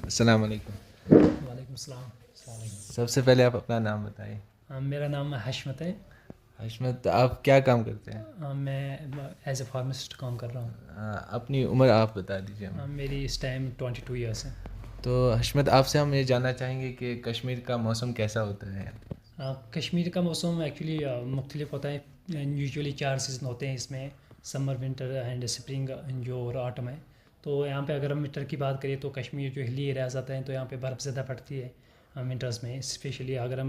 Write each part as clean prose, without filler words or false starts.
अस्सलाम वालेकुम। वालेकुम सलाम। अस्सलाम वालेकुम। सबसे पहले आप अपना नाम बताइए। मेरा नाम हशमत है। हशमत, आप क्या काम करते हैं? मैं एज ए फार्मासिस्ट काम कर रहा हूँ। अपनी उम्र आप बता दीजिए हमें। मेरी इस टाइम 22 ईयर्स है। तो हशमत, आपसे हम ये जानना चाहेंगे कि कश्मीर का मौसम कैसा होता है? कश्मीर का मौसम एक्चुअली मुख्तलिफ होता है। यूजुअली 4 सीज़न होते हैं इसमें, समर विंटर एंड स्प्रिंग जो और ऑटम है। तो यहाँ पे अगर हम विंटर की बात करें तो कश्मीर जो हिली एरियाज आता है तो यहाँ पे बर्फ़ ज़्यादा पड़ती है विंटर्स में। स्पेशली अगर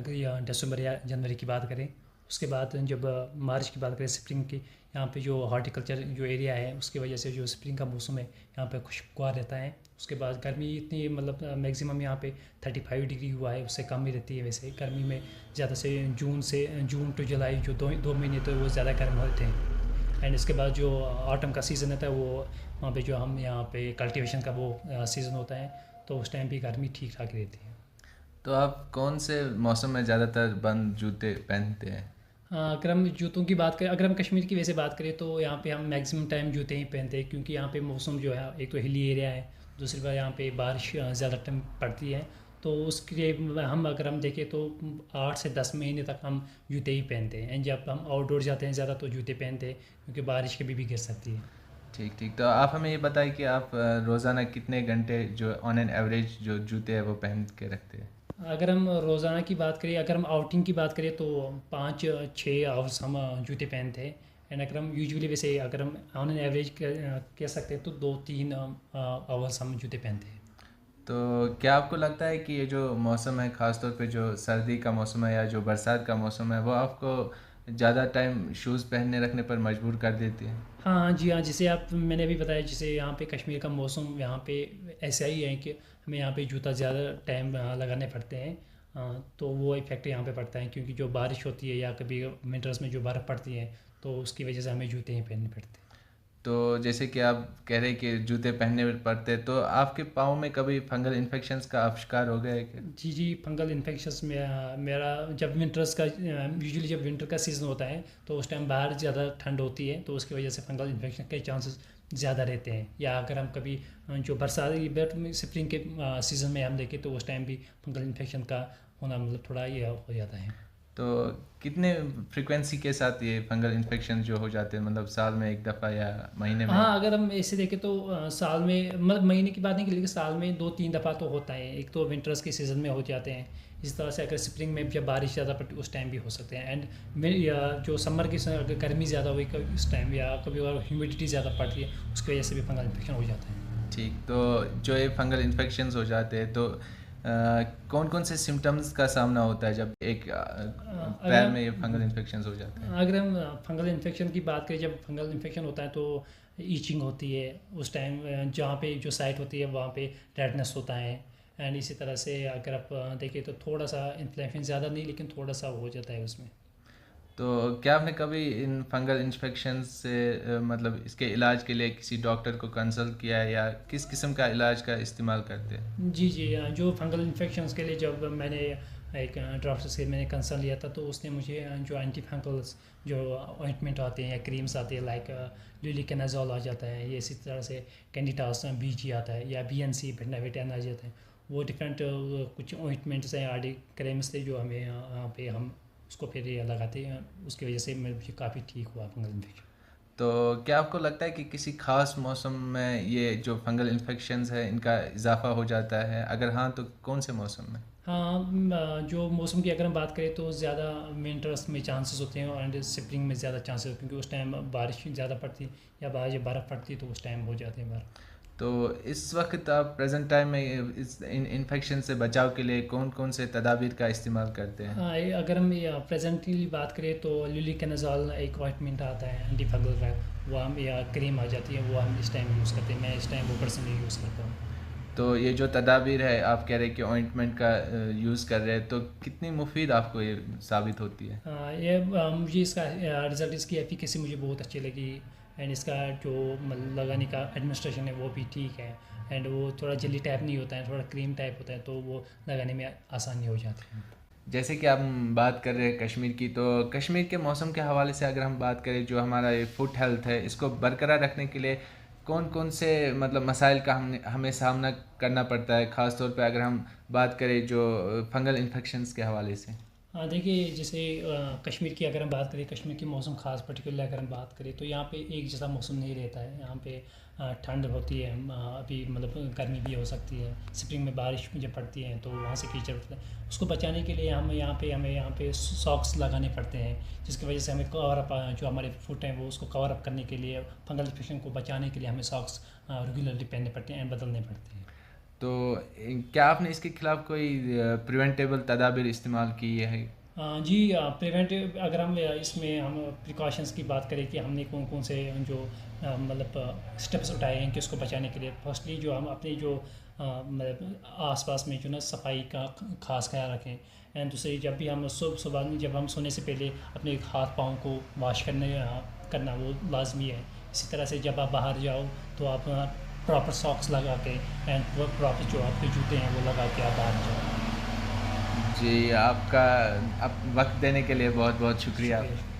या दिसंबर या जनवरी की बात करें। उसके बाद जब मार्च की बात करें स्प्रिंग की, यहाँ पे जो हॉर्टिकल्चर जो एरिया है उसकी वजह से जो स्प्रिंग का मौसम है यहाँ पे खुशगवार रहता है। उसके बाद गर्मी इतनी मतलब मैक्सिमम यहाँ पे 35 डिग्री हुआ है, उससे कम ही रहती है। वैसे गर्मी में ज़्यादा से जून टू जुलाई जो दो महीने तो वो ज़्यादा गर्म होते हैं। एंड इसके बाद जो ऑटम का सीज़न रहता है वो वहाँ पे जो हम यहाँ पे कल्टीवेशन का वो सीज़न होता है, तो उस टाइम भी गर्मी ठीक ठाक रहती है। तो आप कौन से मौसम में ज़्यादातर बंद जूते पहनते हैं? अगर हम जूतों की बात करें, अगर हम कश्मीर की वैसे बात करें तो यहाँ पे हम मैक्सिमम टाइम जूते ही पहनते हैं, क्योंकि यहाँ पे मौसम जो है एक तो हिली एरिया है, दूसरी बात यहाँ पे बारिश ज़्यादा टाइम पड़ती है। तो उसके लिए हम अगर हम देखें तो 8 से 10 महीने तक हम जूते ही पहनते हैं। एंड जब हम आउटडोर जाते हैं ज़्यादा तो जूते पहनते हैं, क्योंकि बारिश कभी भी गिर सकती है। ठीक ठीक। तो आप हमें ये बताइए कि आप रोज़ाना कितने घंटे जो ऑन एन एवरेज जो जूते हैं वो पहन के रखते हैं? अगर हम रोज़ाना की बात करें, अगर हम आउटिंग की बात करें तो 5-6 आवर्स हम जूते पहनते हैं। एंड अगर हम यूजुअली वैसे अगर हम ऑन एन एवरेज कह सकते हैं तो 2-3 आवर्स हम जूते पहनते हैं। तो क्या आपको लगता है कि ये जो मौसम है, ख़ास तौर पे जो सर्दी का मौसम है या जो बरसात का मौसम है, वो आपको ज़्यादा टाइम शूज़ पहनने रखने पर मजबूर कर देती है? हाँ हाँ जी हाँ, जैसे आप मैंने अभी बताया, जैसे यहाँ पे कश्मीर का मौसम यहाँ पे ऐसा ही है कि हमें यहाँ पे जूता ज़्यादा टाइम लगाने पड़ते हैं। तो वो इफ़ेक्ट यहाँ पे पड़ता है, क्योंकि जो बारिश होती है या कभी विंटर्स में जो बर्फ़ पड़ती है तो उसकी वजह से हमें जूते ही पहनने पड़ते हैं। तो जैसे कि आप कह रहे हैं कि जूते पहनने पड़ते हैं, तो आपके पाँव में कभी फंगल इन्फेक्शंस का आप शिकार हो गए हैं क्या? जी जी, फंगल इन्फेक्शंस में मेरा जब विंटर्स का यूजुअली जब विंटर का सीज़न होता है तो उस टाइम बाहर ज़्यादा ठंड होती है, तो उसकी वजह से फंगल इन्फेक्शन के चांसेस ज़्यादा रहते हैं। या अगर हम कभी जो बरसात स्प्रिंग के सीज़न में हम देखें तो उस टाइम भी फंगल इन्फेक्शन का होना मतलब थोड़ा ये हो जाता है। तो कितने फ्रीक्वेंसी के साथ ये फंगल इन्फेक्शन जो हो जाते हैं, मतलब साल में एक दफ़ा या महीने में हाँ, अगर हम ऐसे देखें तो साल में मतलब महीने की बात नहीं की, लेकिन साल में 2-3 दफ़ा तो होता है। एक तो विंटर्स के सीज़न में हो जाते हैं, इस तरह से अगर स्प्रिंग में जब बारिश ज़्यादा पड़ती है उस टाइम भी हो सकते हैं। एंड या जो समर की अगर गर्मी ज़्यादा हुई उस टाइम, या कभी और ह्यूमिडिटी ज़्यादा पड़ती है उसकी वजह से भी फंगल इन्फेक्शन हो जाता है। ठीक। तो जो ये फंगल इन्फेक्शंस हो जाते हैं, तो कौन कौन से सिम्टम्स का सामना होता है जब एक पैर में ये फंगल इन्फेक्शंस हो जाते हैं? अगर हम फंगल इन्फेक्शन की बात करें, जब फंगल इन्फेक्शन होता है तो ईचिंग होती है उस टाइम, जहाँ पे जो साइट होती है वहाँ पे रेडनेस होता है। एंड इसी तरह से अगर आप देखें तो थोड़ा सा इन्फ्लेमेशन, ज़्यादा नहीं लेकिन थोड़ा सा हो जाता है उसमें। तो क्या आपने कभी इन फंगल इन्फेक्शंस से मतलब इसके इलाज के लिए किसी डॉक्टर को कंसल्ट किया है, या किस किस्म का इलाज का इस्तेमाल करते हैं? जी जी, जो फंगल इन्फेक्शंस के लिए जब मैंने एक डॉक्टर से मैंने कंसल्ट लिया था तो उसने मुझे जो एंटी फंगल्स जो ऑइंटमेंट आते हैं या क्रीम्स आते हैं, लाइक ल्यूलिकेनाजोल आ जाता है, ये इसी तरह से कैंडिडास बीजी आता है, या BNC बेटावेटाइन आ जाता है। वो डिफरेंट कुछ ऑइंटमेंट्स हैं, आर डी क्रीम्स थे जो हमें यहाँ पे हम उसको फिर ये लगाते हैं, उसकी वजह से मुझे काफ़ी ठीक हुआ फंगल इन्फेक्शन। तो क्या आपको लगता है कि किसी ख़ास मौसम में ये जो फंगल इन्फेक्शंस है इनका इजाफ़ा हो जाता है? अगर हाँ, तो कौन से मौसम में? हाँ, जो मौसम की अगर हम बात करें तो ज़्यादा विंटर्स में चांसेस होते हैं एंड स्प्रिंग में ज़्यादा चांसेस, क्योंकि उस टाइम बारिश ज़्यादा पड़ती है या बाहर जब बर्फ़ पड़ती है तो उस टाइम हो जाते हैं बर्फ़। तो इस वक्त आप प्रेजेंट टाइम में इस इन्फेक्शन से बचाव के लिए कौन कौन से तदाबीर का इस्तेमाल करते हैं? हाँ, अगर हम प्रेजेंटली बात करें तो ल्यूलिकेनाजोल एक ऑइंटमेंट आता है एंटी फंगल का, वो हम या क्रीम आ जाती है, वो हम इस टाइम यूज़ करते हैं। मैं इस टाइम वो पर्सनली यूज़ करता हूँ। तो ये जो तदाबीर है, आप कह रहे हैं कि ऑइंटमेंट का यूज़ कर रहे हैं, तो कितनी मुफीद आपको ये साबित होती है? ये मुझे इसका रिज़ल्ट, इसकी एफिकेसी मुझे बहुत अच्छी लगी। एंड इसका जो लगाने का एडमिनिस्ट्रेशन है वो भी ठीक है। एंड वो थोड़ा जेली टाइप नहीं होता है, थोड़ा क्रीम टाइप होता है, तो वो लगाने में आसानी हो जाती है। जैसे कि आप बात कर रहे हैं कश्मीर की, तो कश्मीर के मौसम के हवाले से अगर हम बात करें, जो हमारा ये फुट हेल्थ है इसको बरकरार रखने के लिए कौन-कौन से मतलब मसाइल का हमें सामना करना पड़ता है, ख़ास तौर पे अगर हम बात करें जो फंगल इन्फेक्शंस के हवाले से? हाँ, देखिए जैसे कश्मीर की अगर हम बात करें, कश्मीर की मौसम ख़ास पर्टिकुलर अगर हम बात करें तो यहाँ पे एक जैसा मौसम नहीं रहता है। यहाँ पे ठंड होती है, अभी मतलब गर्मी भी हो सकती है, स्प्रिंग में बारिश जब पड़ती है तो वहाँ से कीचड़ उठता है। उसको बचाने के लिए हमें यहाँ पे सॉक्स लगाने पड़ते हैं, जिसकी वजह से हमें कवर अप, जो हमारे फुट हैं वो उसको कवर अप करने के लिए, फंगल इन्फेक्शन को बचाने के लिए हमें सॉक्स रेगुलरली पहनने पड़ते हैं एंड बदलने पड़ते हैं। तो क्या आपने इसके खिलाफ कोई प्रिवेंटेबल तदाबीर इस्तेमाल की है? जी, प्रिवेंटिव अगर हम इसमें हम प्रिकॉशंस की बात करें कि हमने कौन कौन से जो मतलब स्टेप्स उठाए हैं कि उसको बचाने के लिए, फर्स्टली जो हम अपने जो मतलब आसपास में जो ना सफाई का खास ख्याल रखें। एंड दूसरी, जब भी हम सुबह में जब हम सोने से पहले अपने हाथ पाँव को वॉश करना वो लाजमी है। इसी तरह से जब आप बाहर जाओ तो आप प्रॉपर सॉक्स लगा के एंड प्रॉपर जो आपके जूते हैं वो लगा के आप बाहर जाओ। जी, आपका वक़्त देने के लिए बहुत-बहुत शुक्रिया। शुक्रिया।